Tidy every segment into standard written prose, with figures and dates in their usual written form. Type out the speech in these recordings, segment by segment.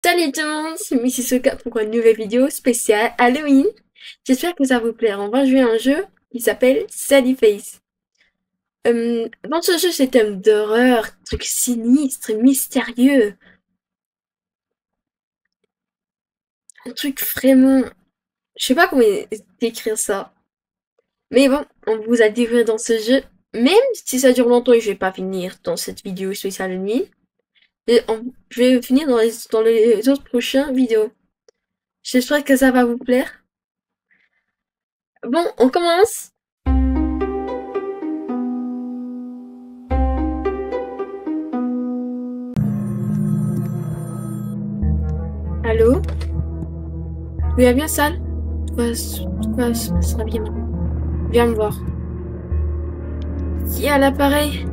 Salut tout le monde, c'est Missy Soka pour une nouvelle vidéo spéciale Halloween. J'espère que ça vous plaira. On va jouer à un jeu qui s'appelle Sally Face. Dans ce jeu, c'est thème d'horreur, truc sinistre, mystérieux. Un truc vraiment... Je sais pas comment décrire ça. Mais bon, on vous a découvert dans ce jeu. Même si ça dure longtemps et je vais pas finir dans cette vidéo spéciale Halloween. Je vais finir dans les autres prochaines vidéos. J'espère que ça va vous plaire. Bon, on commence. Allô? Tu vas bien, Sal? Tout se passera bien maintenant. Viens me voir. Qui a l'appareil?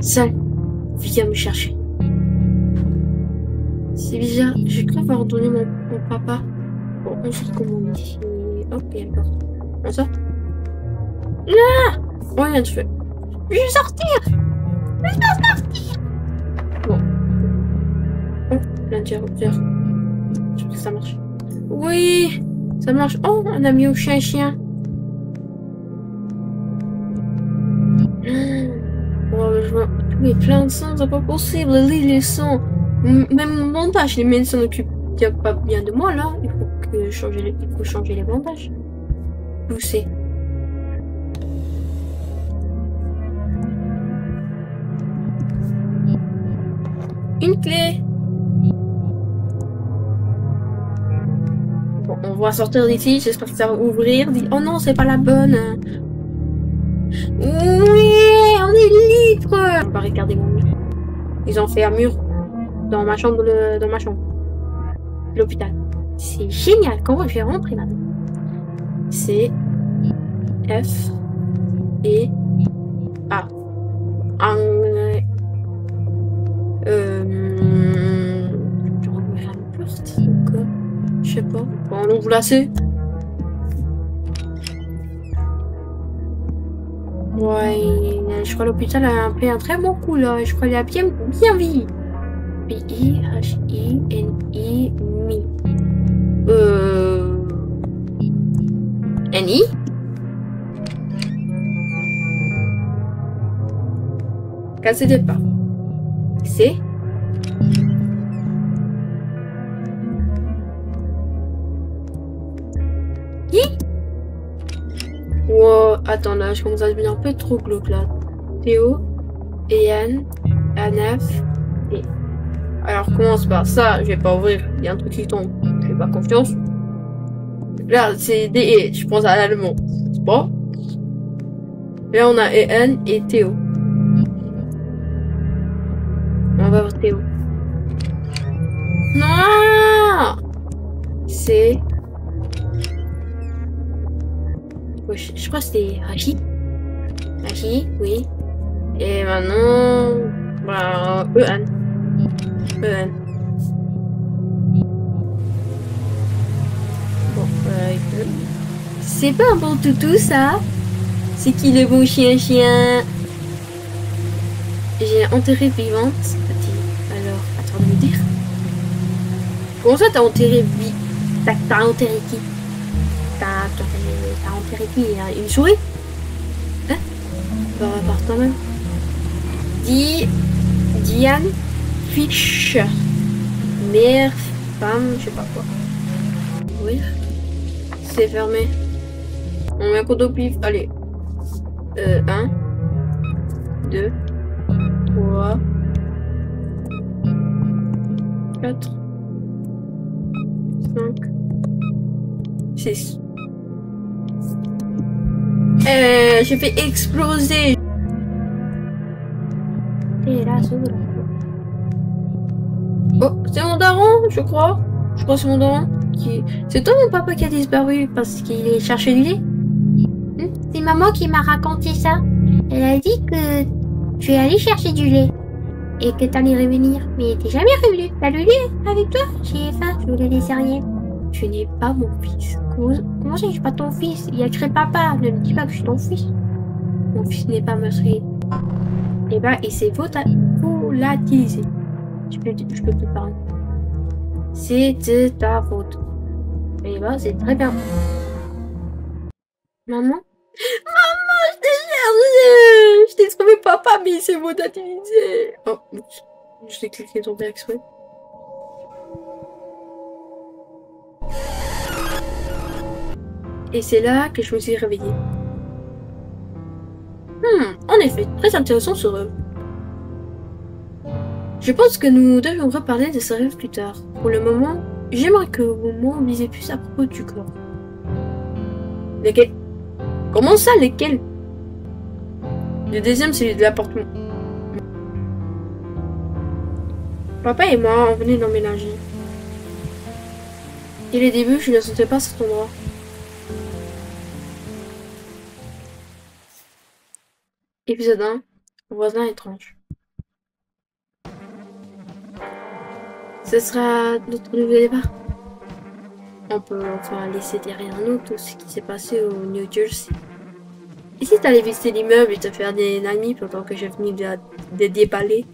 Sal, viens me chercher. C'est bizarre, j'ai cru avoir entendu mon papa. Bon, on sort comment ici. Hop, il y a une porte. On sort? Là! Rien de fait. Je vais sortir! Je vais sortir! Bon. Oh, l'interrupteur. Je pense que ça marche. Oui! Ça marche. Oh, on a mis au chien. Oh, je vois tous les plein de sang, c'est pas possible. Lis les sons. Même mon bandage, les médecins s'en occupent pas bien de moi là. Il faut changer les bandages. Où c'est? Une clé. Bon, on va sortir d'ici. J'espère que ça va ouvrir. Oh non, c'est pas la bonne. Oui, on est libre. On va regarder mon mur. Ils ont fait un mur dans ma chambre, l'hôpital. C'est génial. Comment je vais rentrer là? C'est F et A. Je vais faire une porte. Je sais pas. Bon, on ouvre là, c'est. Ouais, je crois que l'hôpital a fait un très bon coup là. Je crois qu'il a bien vie. P-I-H-I-N-I Mi. N-I? Casse des pas. C'est. Qui? Wow, attends là, je commence à devenir un peu trop glauque là. Théo, Ian, Anaf et. Alors commence par ça, je vais pas ouvrir, il y a un truc qui tombe, je fais pas confiance. Là, c'est des je pense à l'allemand, c'est pas? Là, on a Ian et Théo. On va voir Théo. Non! C'est. Je crois que c'était Hachi. Hachi, oui. Et maintenant. Bah, Ehan. Ehan. Bon, c'est pas un bon toutou ça? C'est qui le bon chien? J'ai enterré vivante. Alors, attends de me dire. Comment ça t'as enterré T'as enterré qui? T'as enterré qui? Une souris? Hein? Par toi-même. Diane Fischer. Mère, femme, je sais pas quoi. Oui. C'est fermé. On met un code au pif. Allez. 1, 2, 3, 4, 5, 6. J'ai fait exploser. Et là, oh, c'est mon daron, je crois. Je crois que c'est mon daron. C'est toi mon papa qui a disparu parce qu'il est cherché du lait? C'est maman qui m'a raconté ça. Elle a dit que tu es allé chercher du lait et que t'allais revenir. Mais t'es jamais revenu. T'as le lait avec toi? J'ai faim, je voulais des céréales. Tu n'es pas mon fils. Comment ça, je suis pas ton fils? Il y a écrit papa. Ne me dis pas que je suis ton fils. Mon fils n'est pas meurtrier. Eh ben, et c'est volatiliser. Je peux te parler. C'est de ta faute. Et bah, c'est très bien. Maman? Maman, je t'ai cherché! Je t'ai trouvé papa, mais c'est mon utilisé. Oh, je l'ai cliqué ton père exprès. Et c'est là que je me suis réveillée. En effet, très intéressant ce rêve. Je pense que nous devions reparler de ce rêve plus tard. Pour le moment, j'aimerais que vous m'en disiez plus à propos du corps. Lesquels? Comment ça, lesquels? Le deuxième, c'est celui de l'appartement. Papa et moi, on venait d'emménager. Et les débuts, je ne sentais pas cet endroit. Épisode 1. Voisin étrange. Ce sera notre nouveau départ. On peut enfin laisser derrière nous tout ce qui s'est passé au New Jersey. Et si t'allais visiter l'immeuble et te faire des amis pendant que j'ai venu de déballer?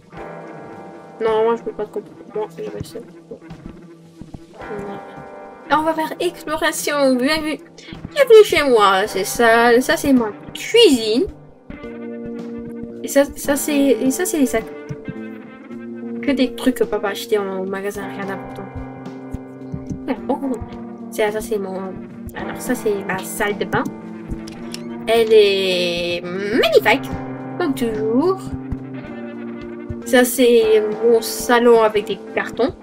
Non, moi je peux pas te comprendre. Moi, je reste seul. On va faire exploration. Bienvenue chez moi. C'est ça. Ça c'est ma cuisine. Et ça c'est les sacs. Que des trucs que papa a acheté au magasin, rien d'important. Ça c'est mon... Alors ça c'est ma salle de bain. Elle est magnifique, comme toujours. Ça c'est mon salon avec des cartons.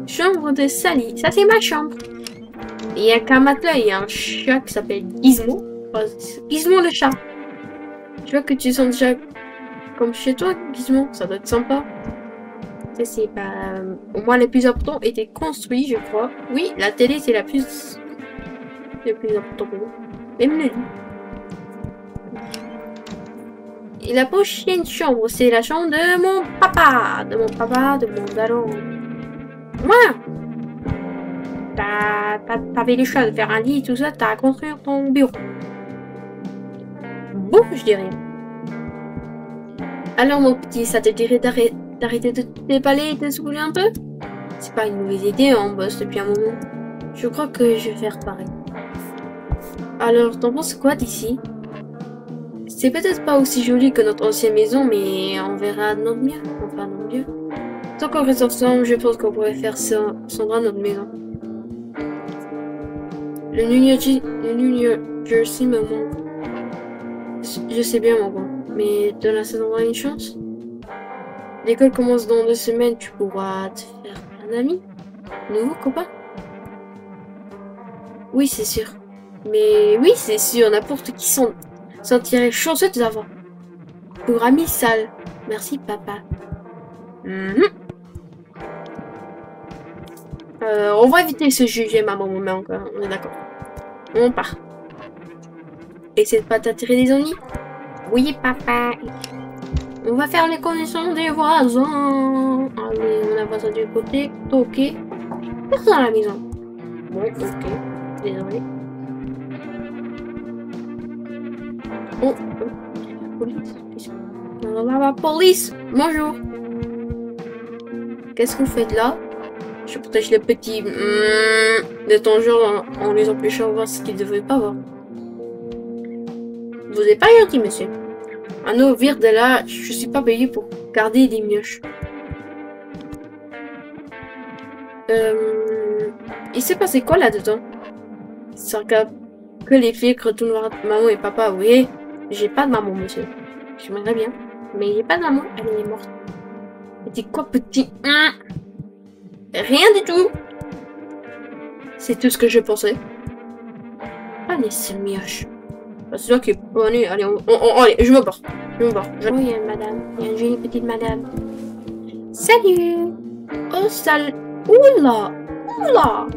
Chambre de Sally, ça c'est ma chambre. Il y a qu'un matelas, il y a un chat qui s'appelle Gizmo. Gizmo le chat. Tu vois que tu sens déjà comme chez toi, Gizmo, ça doit être sympa. Ça c'est pas... Au moins les plus importants étaient construits, je crois. Oui, la télé c'est la plus... Le plus important pour nous. Même le lit. Et la prochaine chambre, c'est la chambre de mon papa. De mon daron. Voilà. T'avais les choix de faire un lit et tout ça, t'as à construire ton bureau. Bon, je dirais. Alors mon petit, ça te dirait d'arrêter de te déballer et de se bouger un peu? C'est pas une mauvaise idée, on bosse depuis un moment. Je crois que je vais faire pareil. Alors, t'en penses quoi d'ici? C'est peut-être pas aussi joli que notre ancienne maison, mais on verra notre mieux. Enfin, notre mieux. Tant qu'on reste ensemble, je pense qu'on pourrait faire Sandra notre maison. Le New Jersey me manque. Je sais bien, mon bon, mais donne à Sandra une chance. L'école commence dans 2 semaines, tu pourras te faire un ami. Nouveau copain? Oui, c'est sûr. Mais oui, c'est sûr, n'importe qui sentirait chanceux de t'avoir. Pour ami sale. Merci, papa. On va éviter ce juger, maman, mais encore, on est d'accord. On part. Essaie de pas t'attirer des ennuis? Oui, papa. On va faire les connaissances des voisins. Allez, on a voisin du côté. Ok. Personne à la maison. Bon, ok. Désolé. Oh, police. La police. Bonjour. Qu'est-ce que vous faites là? Je protège les petits de ton genre en les empêchant de voir ce qu'ils ne devraient pas voir. Vous n'êtes pas gentil, monsieur. Un eau vire de là, je suis pas payé pour garder des mioches. Il s'est passé quoi là-dedans? Ça regarde que les filles retournent voir maman et papa. Oui, j'ai pas de maman, monsieur. J'aimerais bien, mais j'ai pas de maman, elle est morte. C'était quoi, petit? Rien du tout. C'est tout ce que je pensais. Allez, c'est mioche. C'est toi qui est bonne. Allez, allez, je me barre. Oh, il y a une madame. Il y a une jolie petite madame. Salut. Oh, sale. Oula. Oula.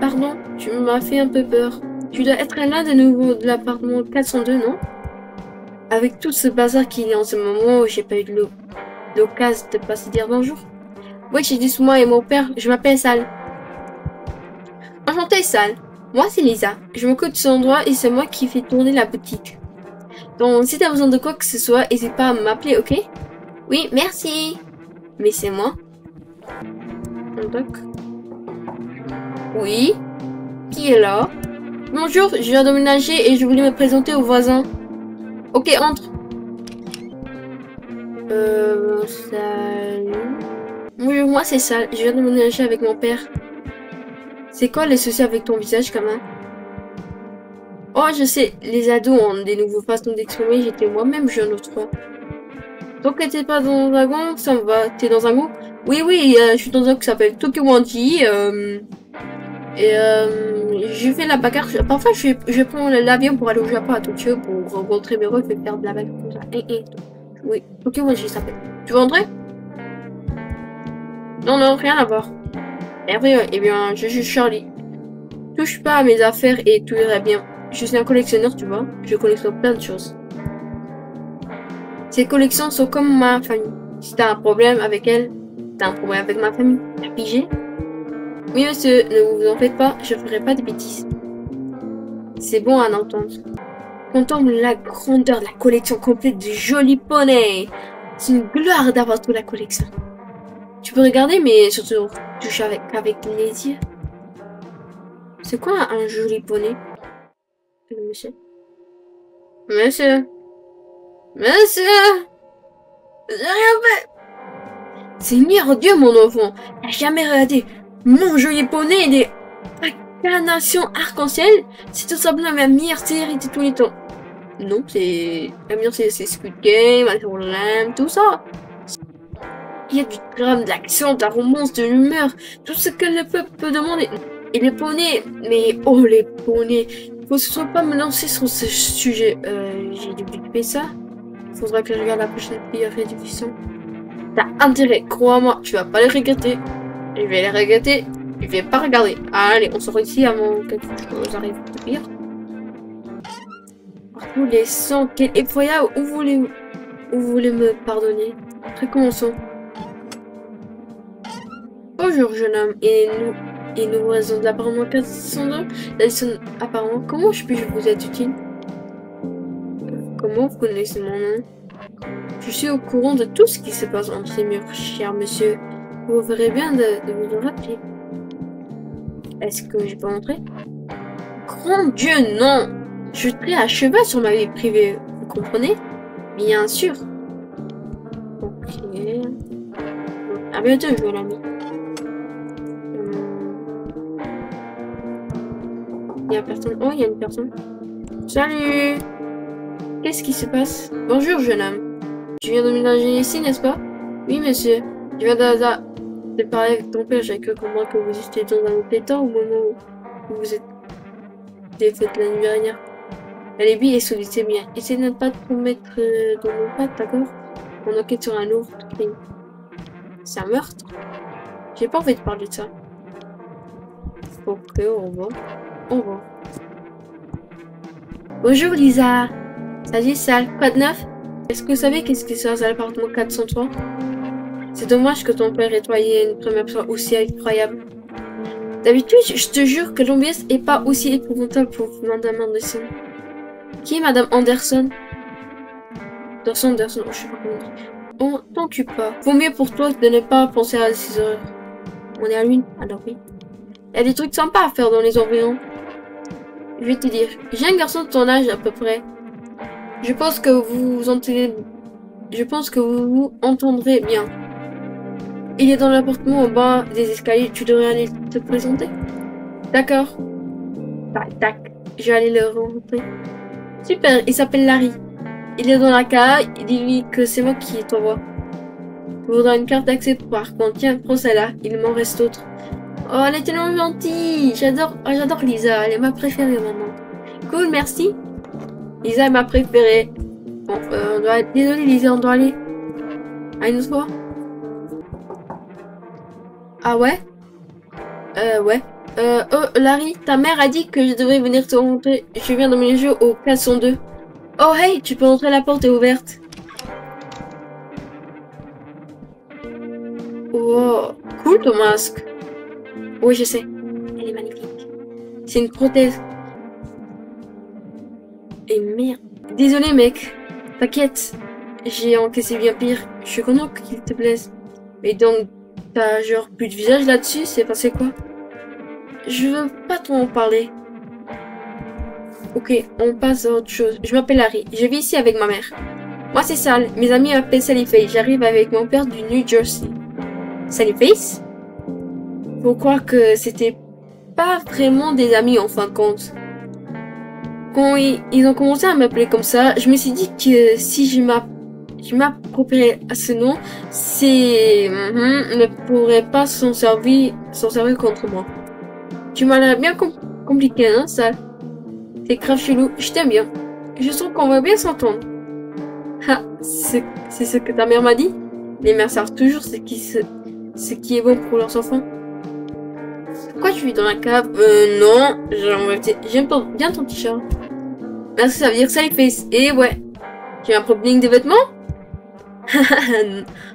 Pardon, tu m'as fait un peu peur. Tu dois être là de nouveau de l'appartement 402, non? Avec tout ce bazar qu'il y a en ce moment, j'ai pas eu l'occasion de passer dire bonjour. Oui, j'ai dit moi et mon père, je m'appelle Sal. Enchantée, Sal. Moi, c'est Lisa. Je m'occupe de cet endroit et c'est moi qui fais tourner la boutique. Donc, si t'as besoin de quoi que ce soit, n'hésite pas à m'appeler, ok? Oui, merci. Mais c'est moi. Tac. Oui. Qui est là? Bonjour, je viens d'emménager et je voulais me présenter aux voisins. Ok, entre. Salut. Oui, moi c'est ça. Je viens d'emménager avec mon père. C'est quoi les soucis avec ton visage quand même? Oh, je sais, les ados ont des nouvelles façons d'exprimer. J'étais moi-même jeune autrefois. Tant que t'es pas dans un groupe, ça me va. T'es dans un groupe? Oui, oui, je suis dans un groupe qui s'appelle Tokyo Wanji. Je fais la bagarre. Parfois, je prends l'avion pour aller au Japon à Tokyo pour rencontrer mes refs et faire de la bagarre comme ça. Oui, Tokyo Wanji s'appelle. Tu veux entrer? Non, non, rien à voir. Et après, eh bien, je suis Charlie. Touche pas à mes affaires et tout ira bien. Je suis un collectionneur, tu vois. Je collectionne plein de choses. Ces collections sont comme ma famille. Si t'as un problème avec elle, t'as un problème avec ma famille. T'as pigé? Oui, monsieur, ne vous en faites pas, je ferai pas de bêtises. C'est bon à entendre. Contemple la grandeur de la collection complète de jolis poneys. C'est une gloire d'avoir toute la collection. Tu peux regarder, mais surtout toucher avec les yeux. C'est quoi un joli poney? Monsieur. Monsieur. Monsieur. J'ai rien fait. Seigneur Dieu, mon enfant. T'as jamais regardé mon joli poney et des incarnations arc-en-ciel? C'est tout simplement la meilleure série de tous les temps. Non, c'est... La meilleure série, c'est Squid Game, Lamb, tout ça. Il y a du drame, de l'action, de la romance, de l'humeur. Tout ce que le peuple peut demander. Et les poneys, mais oh les poneys. Faut que ce soit pas me lancer sur ce sujet. J'ai dû couper ça. Faudra que je regarde la prochaine rediffusion. T'as intérêt, crois-moi, tu vas pas les regretter. Je vais les regretter, je vais pas regarder. Allez, on sort ici avant que quelque chose arrive de pire. Partout les sangs, quel effroyable. Où vous voulez me pardonner? Recommençons. Bonjour jeune homme, et nous voisins de l'appartement 402. Apparemment, comment je puis vous être utile? Comment vous connaissez mon nom? Je suis au courant de tout ce qui se passe entre ces murs, cher monsieur. Vous ferez bien de vous en rappeler. Est-ce que je peux entrer? Grand Dieu, non! Je suis très à cheval sur ma vie privée, vous comprenez? Bien sûr. Ok. À bientôt, jeune ami. Il y a personne. Oh, il y a une personne. Salut! Qu'est-ce qui se passe? Bonjour, jeune homme. Tu viens d'emménager ici, n'est-ce pas? Oui, monsieur. Je viens de parler avec ton père. J'ai cru comprendre que vous étiez dans un mauvais temps au moment où vous êtes fait la nuit dernière. Elle est bien et solide, c'est bien. Essayez de ne pas te mettre dans nos pattes, d'accord? On enquête sur un lourd crime. C'est un meurtre? J'ai pas envie de parler de ça. Ok, au revoir. Au revoir. Bonjour, Lisa. Salut, Sal. Quoi de neuf? Est-ce que vous savez qu'est-ce qui se passe à l'appartement 403? C'est dommage que ton père et toi ayez une première fois aussi incroyable. D'habitude, je te jure que l'ambiance est pas aussi épouvantable pour Madame Anderson. Qui est Madame Anderson? Anderson, oh, je sais pas comment dire. Oh, t'en occupe pas. Vaut mieux pour toi de ne pas penser à ces heures. On est à l'une, alors oui. Il y a des trucs sympas à faire dans les environs. Je vais te dire, j'ai un garçon de ton âge à peu près. Je pense que vous entendrez bien. Il est dans l'appartement en bas des escaliers. Tu devrais aller te présenter. D'accord. Tac, tac. Je vais aller le rencontrer. Super, il s'appelle Larry. Il est dans la cave. Dis-lui que c'est moi qui t'envoie. Tu voudras une carte d'accès par contre. Tiens, prends celle-là. Il m'en reste d'autres. Oh, elle est tellement gentille. J'adore Lisa. Elle est ma préférée maintenant. Cool, merci. Lisa est ma préférée. Bon, on doit être... Désolé, Lisa, on doit aller. À une autre fois. Ah ouais? Ouais. Oh, Larry, ta mère a dit que je devrais venir te rencontrer. Je viens d'emménager au 402. Oh, hey, tu peux entrer, la porte est ouverte. Oh, cool ton masque. Oui, je sais. Elle est magnifique. C'est une prothèse. Et merde. Désolé, mec. T'inquiète. J'ai encaissé bien pire. Je suis content qu'il te plaise. Et donc, t'as genre plus de visage là-dessus, c'est passé quoi? Je veux pas trop en parler. Ok, on passe à autre chose. Je m'appelle Harry, je vis ici avec ma mère. Moi c'est Sal, mes amis m'appellent Sallyface, j'arrive avec mon père du New Jersey. Sallyface? Faut croire que c'était pas vraiment des amis en fin de compte. Quand ils ont commencé à m'appeler comme ça, je me suis dit que si je m'appropriais à ce nom, c'est ne pourrait pas s'en servir contre moi. Tu m'as l'air bien compliqué, hein, Sal? T'es grave chelou, je t'aime bien. Je sens qu'on va bien s'entendre. Ah, c'est ce que ta mère m'a dit? Les mères savent toujours ce qui est bon pour leurs enfants. Pourquoi tu vis dans la cave? Non, j'aime bien ton t-shirt. Merci, ça veut dire Sallyface. Et ouais, tu as un problème de vêtements?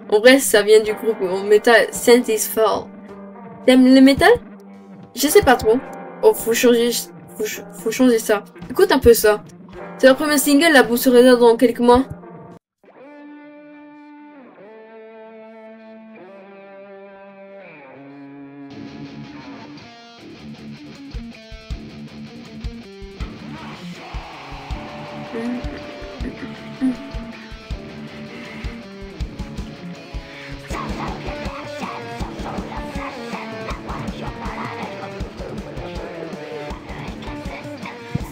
En vrai, ça vient du groupe en métal Saint is Fall. T'aimes le métal? Je sais pas trop. Oh, faut changer ça. Écoute un peu ça. C'est le premier single, la bourse sera dans quelques mois.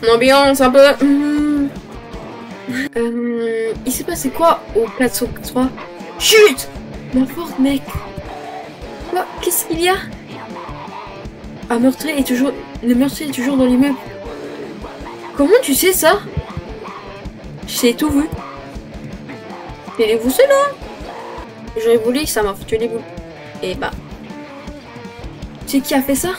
L'ambiance un peu. Il s'est passé quoi au plateau 3? Chut! Ma porte, mec. Quoi? Qu'est-ce qu'il y a? Le meurtrier est toujours dans l'immeuble. Comment tu sais ça? J'ai tout vu. Tenez-vous cela? J'aurais voulu, ça m'a foutu les boules. Et bah. Tu sais qui a fait ça?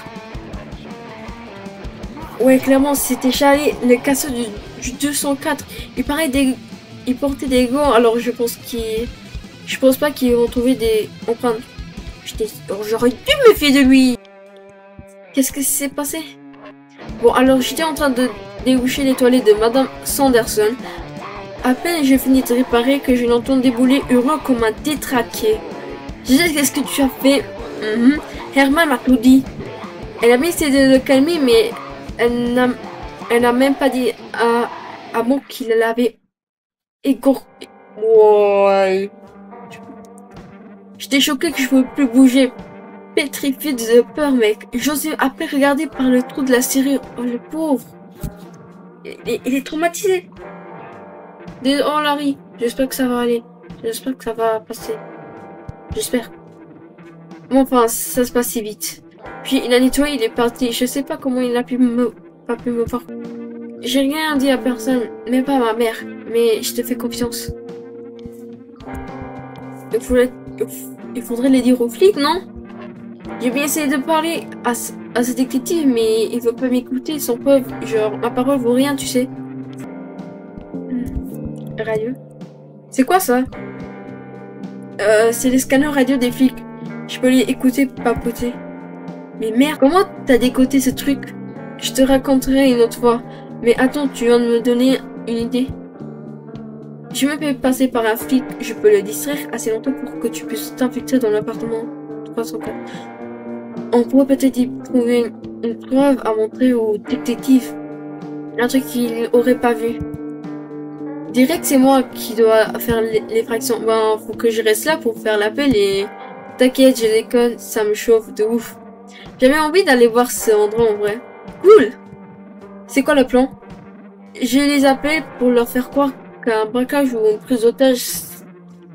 Ouais, clairement, c'était Charlie, le casseur du 204. Il portait des gants, alors je pense pas qu'ils vont trouver des empreintes. J'aurais dû me méfier de lui. Qu'est-ce qui s'est passé? Bon, alors j'étais en train de déboucher les toilettes de Madame Sanderson. À peine j'ai fini de réparer que je l'entends débouler hurlant comme un détraqué. Je sais qu'est-ce que tu as fait. Herman m'applaudit. Elle a bien essayé de le calmer, mais elle n'a même pas dit à moi qu'il l'avait égorgé. Ouais. J'étais choqué que je pouvais plus bouger. Pétrifié de peur, mec. J'osais après regarder par le trou de la serrure. Oh, le pauvre. Il est traumatisé. Oh, Larry. J'espère que ça va aller. J'espère que ça va passer. J'espère. Bon, enfin, ça se passe si vite. Puis il a nettoyé, il est parti. Je sais pas comment il a pas pu me voir. J'ai rien dit à personne, même pas à ma mère. Mais je te fais confiance. Il faudrait le dire aux flics, non? J'ai bien essayé de parler à ce détective, mais il veut pas m'écouter, sans preuve. Genre, ma parole vaut rien, tu sais. Radio. C'est quoi ça? C'est les scanners radio des flics. Je peux les écouter papoter. Mais merde, comment t'as décoté ce truc? Je te raconterai une autre fois. Mais attends, tu viens de me donner une idée. Je me fais passer par un flic, je peux le distraire assez longtemps pour que tu puisses t'infiltrer dans l'appartement 304. On pourrait peut-être y trouver une preuve à montrer au détective. Un truc qu'il aurait pas vu. Dirais que c'est moi qui dois faire les fractions. Ben, faut que je reste là pour faire l'appel et... T'inquiète, je déconne, ça me chauffe de ouf. J'avais envie d'aller voir cet endroit en vrai. Cool! C'est quoi le plan? Je les appelle pour leur faire croire qu'un braquage ou une prise d'otage,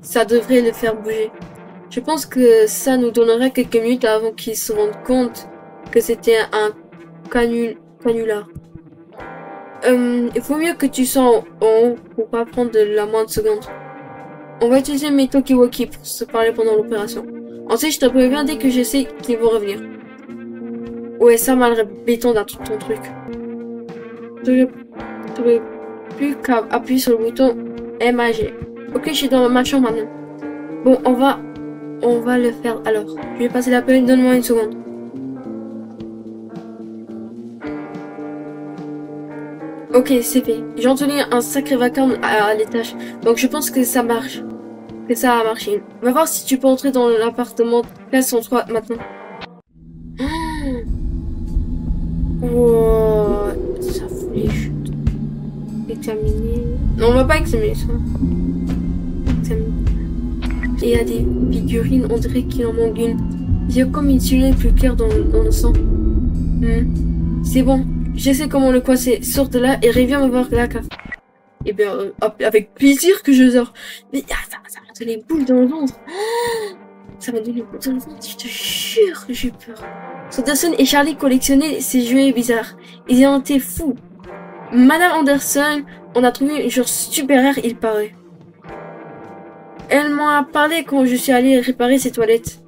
ça devrait les faire bouger. Je pense que ça nous donnera quelques minutes avant qu'ils se rendent compte que c'était un canular. Il faut mieux que tu sois en haut pour pas prendre de la moindre seconde. On va utiliser mes talkie-walkie pour se parler pendant l'opération. Ensuite, je te préviens dès que je sais qu'ils vont revenir. Ouais, ça m'a l'air béton dans ton truc. T'aurais plus qu'à appuyer sur le bouton MAG. Ok, je suis dans ma chambre maintenant. Bon, on va le faire alors. Je vais passer l'appel, donne-moi une seconde. Ok, c'est fait. J'ai entendu un sacré vacarme à l'étage, donc je pense que ça marche. que ça a marché. Va voir si tu peux entrer dans l'appartement 403 maintenant. Wow, ça fout les chutes. Examiner. Non, on va pas examiner ça. Examiner. Et il y a des figurines, on dirait qu'il en manque une. Il y a comme une silhouette plus claire dans le sang. C'est bon, je sais comment le coincer. Sors de là et reviens me voir la cave. Eh bien, avec plaisir que je sors. Mais ça m'a donné les boules dans le ventre. Ça m'a donné les boules dans le ventre, je te jure que j'ai peur. Sanderson et Charlie collectionnaient ces jouets bizarres. Ils en étaient fous. Madame Anderson, on a trouvé une chose super rare, il paraît. Elle m'en a parlé quand je suis allée réparer ses toilettes.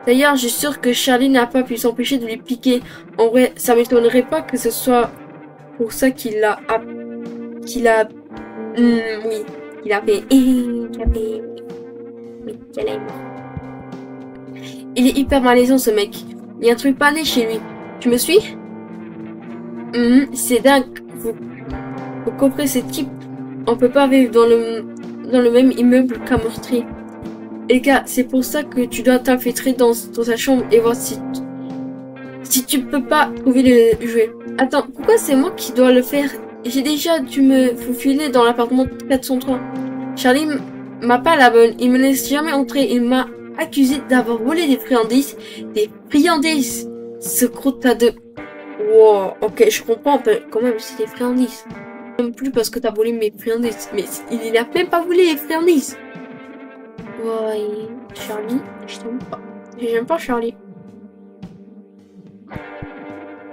D'ailleurs, je suis sûre que Charlie n'a pas pu s'empêcher de lui piquer. En vrai, ça m'étonnerait pas que ce soit pour ça qu'il a fait. Il est hyper malaisant ce mec. Il y a un truc pas né chez lui. Tu me suis? C'est dingue. Vous comprenez ce type. On peut pas vivre dans le même immeuble qu'un meurtrier. Et gars, c'est pour ça que tu dois t'infiltrer dans sa chambre et voir si tu peux pas trouver le jouet. Attends, pourquoi c'est moi qui dois le faire? J'ai déjà dû me faufiler dans l'appartement 403. Charlie m'a pas la bonne. Il me laisse jamais entrer. Il m'a accusé d'avoir volé des friandises. Des friandises! Ce croûte à deux. Wow, ok, je comprends quand même, c'est des friandises. Même plus parce que t'as volé mes friandises. Mais il a même pas volé les friandises. Ouais, Charlie, je t'aime pas. J'aime pas Charlie.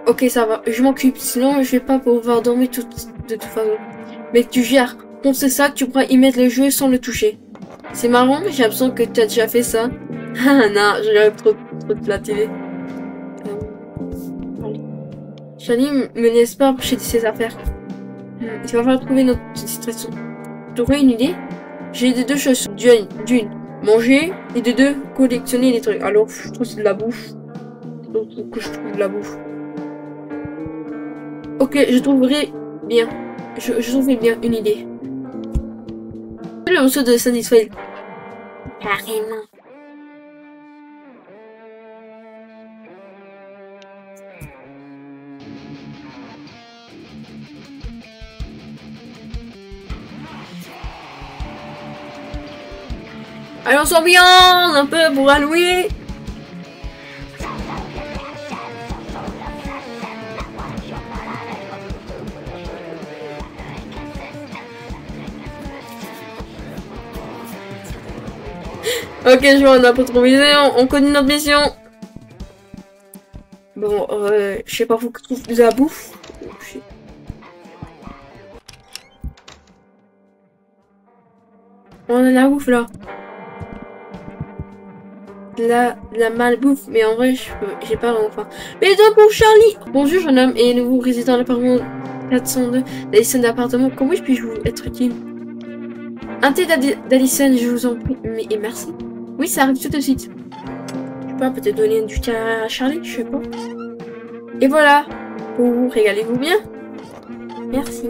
Ok, ça va, je m'occupe, sinon je vais pas pouvoir dormir de toute façon. Mais tu gères, on sait ça, tu pourras y mettre le jeu sans le toucher. C'est marrant, mais j'ai l'impression que tu as déjà fait ça. Ah non, je rêve trop de la télé. Charlie me laisse pas approcher de ses affaires. Il va falloir trouver notre distraction. Tu aurais une idée? J'ai deux choses. D'une, manger, et de deux, collectionner les trucs. Alors, je trouve que c'est de la bouffe. Donc, que je trouve de la bouffe. Ok, je trouverai bien. Je trouverai bien une idée. Le morceau de Satisfy. Carrément. Allez, on s'ambiance un peu pour Halloween. Ok, je vois, on a pas trop visé, on connaît notre mission. Bon, je sais pas, faut que je trouve de la bouffe. On a la bouffe là. La malbouffe, mais en vrai, j'ai pas vraiment faim. Mais donc pour Charlie. Bonjour jeune homme et nouveau résident de l'appartement 402 d'Addison d'appartement. Comment puis-je vous être utile? Un thé d'Addison, je vous en prie. Mais et merci. Oui, ça arrive tout de suite. Je sais pas, peut-être donner du thé à Charlie, je sais pas. Et voilà. Pour vous, régalez-vous bien. Merci.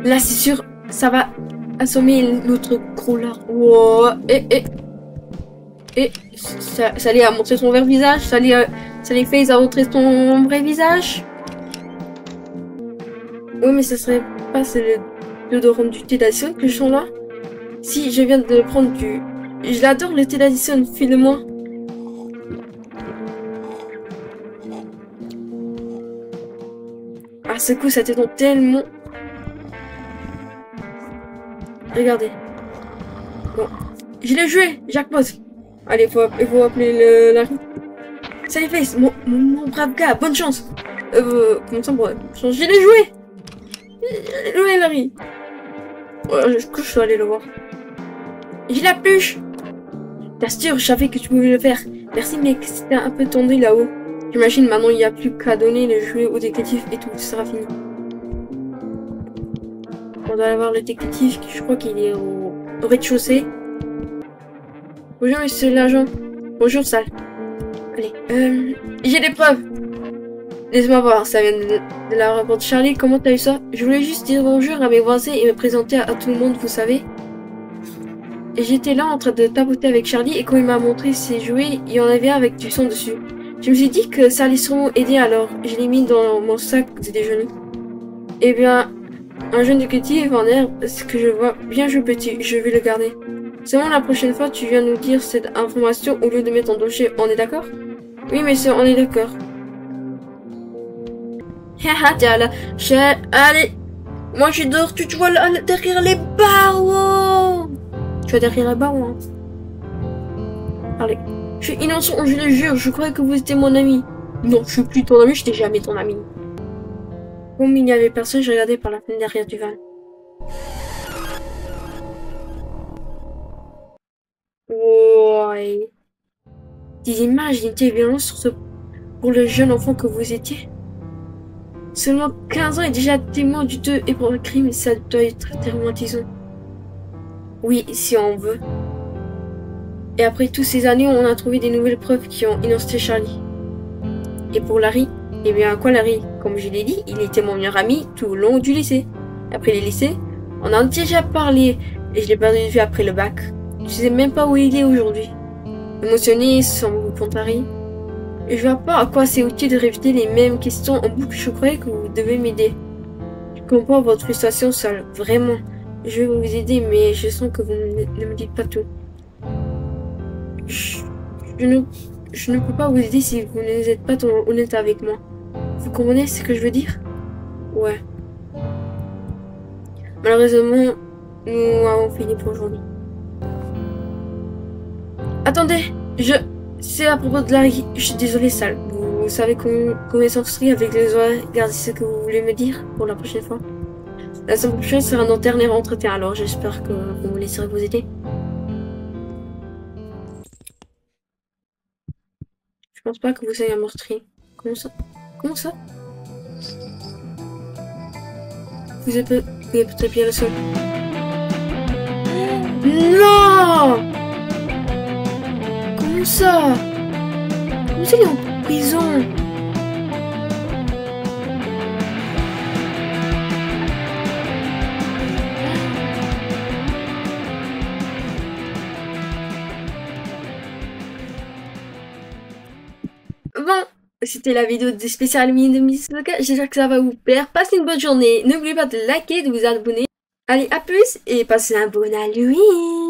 Là, c'est sûr, ça va assommer notre gros lard. Wow. Et ça allait à montrer son vrai visage, ça allait phase à montrer son vrai visage. Oui, mais ça serait pas c'est le déodorant du thé d'Addison que je sens là. Si, je viens de prendre du... Je l'adore le thé d'Addison, file-moi. Ah, ce coup, ça t'étonne tellement. Regardez. Bon. Je l'ai joué, jackpot. Allez, il faut appeler Larry. Salut Face, mon brave gars, bonne chance. Comment ça, bonne chance? Je l'ai joué. Je l'ai joué, Larry. Ouais, je suis allé le voir. J'ai la pluche. T'as sûr, je savais que tu pouvais le faire. Merci, mec, c'était un peu tendu là-haut. J'imagine maintenant il n'y a plus qu'à donner le jouet au détective et tout sera fini. On doit aller voir le détective, je crois qu'il est au rez-de-chaussée. Bonjour, monsieur l'agent. Bonjour, Sal. Allez, j'ai des preuves. Laisse-moi voir, ça vient de la rapport de Charlie. Comment t'as eu ça? Je voulais juste dire bonjour à mes voisins et me présenter à tout le monde, vous savez. Et j'étais là en train de tapoter avec Charlie et quand il m'a montré ses jouets, il y en avait un avec du son dessus. Je me suis dit que ça allait sûrement aider alors je l'ai mis dans mon sac de déjeuner. Eh bien, un jeune détective en herbe, ce que je vois bien joué petit, je vais le garder. Seulement la prochaine fois tu viens nous dire cette information au lieu de mettre en danger, on est d'accord? Oui monsieur, on est d'accord. Haha, tiens là, allez, moi je dors, tu vois là, derrière les barreaux. Tu vois derrière les barreaux, hein. Allez, je suis innocent, je le jure, je croyais que vous étiez mon ami. Non, je suis plus ton ami, je n'étais jamais ton ami. Comme il n'y avait personne, je regardais par la fenêtre derrière du van. Ouais. Des images d'une violence pour le jeune enfant que vous étiez. Seulement 15 ans et déjà témoin du deux et pour un crime, ça doit être traumatisant. Oui, si on veut. Et après toutes ces années, on a trouvé des nouvelles preuves qui ont innocenté Charlie. Et pour Larry, eh bien quoi Larry? Comme je l'ai dit, il était mon meilleur ami tout au long du lycée. Après le lycée, on en a déjà parlé et je l'ai perdu de vue après le bac. Je sais même pas où il est aujourd'hui. Émotionné, sans vous contrarier. Et je vois pas à quoi c'est utile de répéter les mêmes questions en boucle. Je croyais que vous devez m'aider. Je comprends votre frustration seule, vraiment. Je vais vous aider, mais je sens que vous ne me dites pas tout. Je ne peux pas vous aider si vous n'êtes pas honnête avec moi. Vous comprenez ce que je veux dire? Ouais. Malheureusement, nous avons fini pour aujourd'hui. Attendez, c'est à propos de Larry. Je suis désolée, Sal. Vous savez combien sont frustrés avec les oreilles. Regardez ce que vous voulez me dire pour la prochaine fois. La semaine prochaine sera notre dernier entretien, alors j'espère que vous me laisserez vous aider. Je pense pas que vous soyez un meurtrier. Comment ça? Comment ça? Vous êtes peut-être bien le seul. Non! Comment ça? Comment ça il est en prison? Bon, c'était la vidéo des spéciales mini de Miss Loca. J'espère que ça va vous plaire. Passez une bonne journée. N'oubliez pas de liker, de vous abonner. Allez, à plus et passez un bon Halloween.